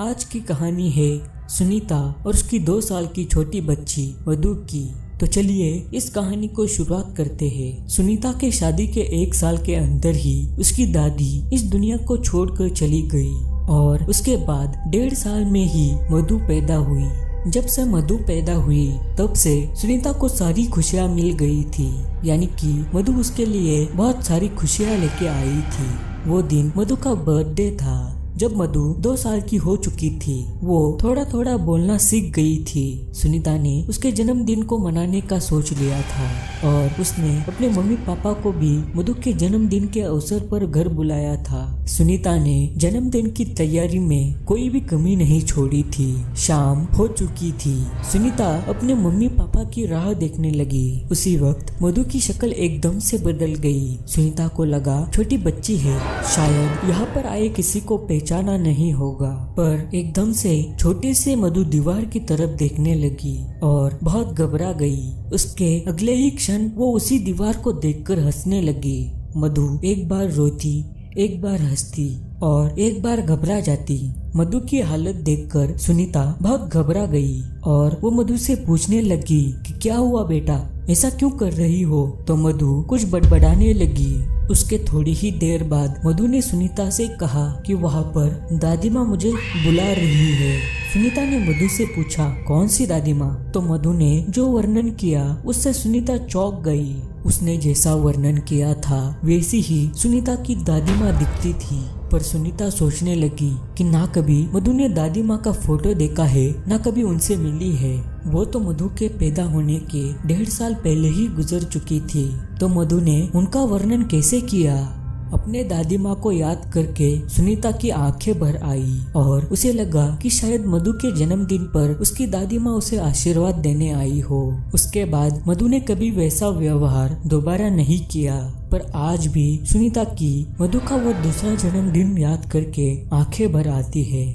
आज की कहानी है सुनीता और उसकी 2 साल की छोटी बच्ची मधु की। तो चलिए इस कहानी को शुरुआत करते हैं। सुनीता के शादी के 1 साल के अंदर ही उसकी दादी इस दुनिया को छोड़कर चली गई और उसके बाद 1.5 साल में ही मधु पैदा हुई। जब से मधु पैदा हुई तब से सुनीता को सारी खुशियाँ मिल गई थी, यानी कि मधु उसके लिए बहुत सारी खुशियाँ लेके आई थी। वो दिन मधु का बर्थडे था। जब मधु 2 साल की हो चुकी थी, वो थोड़ा थोड़ा बोलना सीख गई थी। सुनीता ने उसके जन्मदिन को मनाने का सोच लिया था और उसने अपने मम्मी पापा को भी मधु के जन्मदिन के अवसर पर घर बुलाया था। सुनीता ने जन्मदिन की तैयारी में कोई भी कमी नहीं छोड़ी थी। शाम हो चुकी थी। सुनीता अपने मम्मी पापा की राह देखने लगी। उसी वक्त मधु की शक्ल एकदम से बदल गई। सुनीता को लगा छोटी बच्ची है, शायद यहाँ पर आए किसी को पहचाना नहीं होगा, पर एकदम से छोटे से मधु दीवार की तरफ देखने लगी और बहुत घबरा गई। उसके अगले ही क्षण वो उसी दीवार को देखकर हंसने लगी। मधु एक बार रोती, एक बार हंसती और एक बार घबरा जाती। मधु की हालत देखकर सुनीता बहुत घबरा गई और वो मधु से पूछने लगी कि क्या हुआ बेटा, ऐसा क्यों कर रही हो? तो मधु कुछ बड़बड़ाने लगी। उसके थोड़ी ही देर बाद मधु ने सुनीता से कहा कि वहाँ पर दादी माँ मुझे बुला रही है। सुनीता ने मधु से पूछा कौन सी दादी माँ? तो मधु ने जो वर्णन किया उससे सुनीता चौंक गई। उसने जैसा वर्णन किया था वैसी ही सुनीता की दादी माँ दिखती थी। पर सुनीता सोचने लगी कि ना कभी मधु ने दादी माँ का फोटो देखा है, ना कभी उनसे मिली है। वो तो मधु के पैदा होने के 1.5 साल पहले ही गुजर चुकी थी। तो मधु ने उनका वर्णन कैसे किया? अपने दादी माँ को याद करके सुनीता की आंखें भर आई और उसे लगा कि शायद मधु के जन्मदिन पर उसकी दादी माँ उसे आशीर्वाद देने आई हो। उसके बाद मधु ने कभी वैसा व्यवहार दोबारा नहीं किया। पर आज भी सुनीता की मधु का वो दूसरा जन्मदिन याद करके आंखें भर आती है।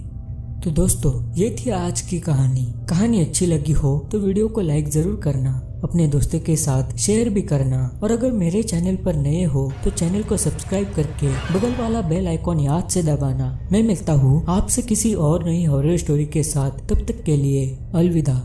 तो दोस्तों, ये थी आज की कहानी। कहानी अच्छी लगी हो तो वीडियो को लाइक जरूर करना, अपने दोस्तों के साथ शेयर भी करना और अगर मेरे चैनल पर नए हो तो चैनल को सब्सक्राइब करके बगल वाला बेल आइकॉन याद से दबाना। मैं मिलता हूँ आपसे किसी और नई हॉरर स्टोरी के साथ। तब तक के लिए अलविदा।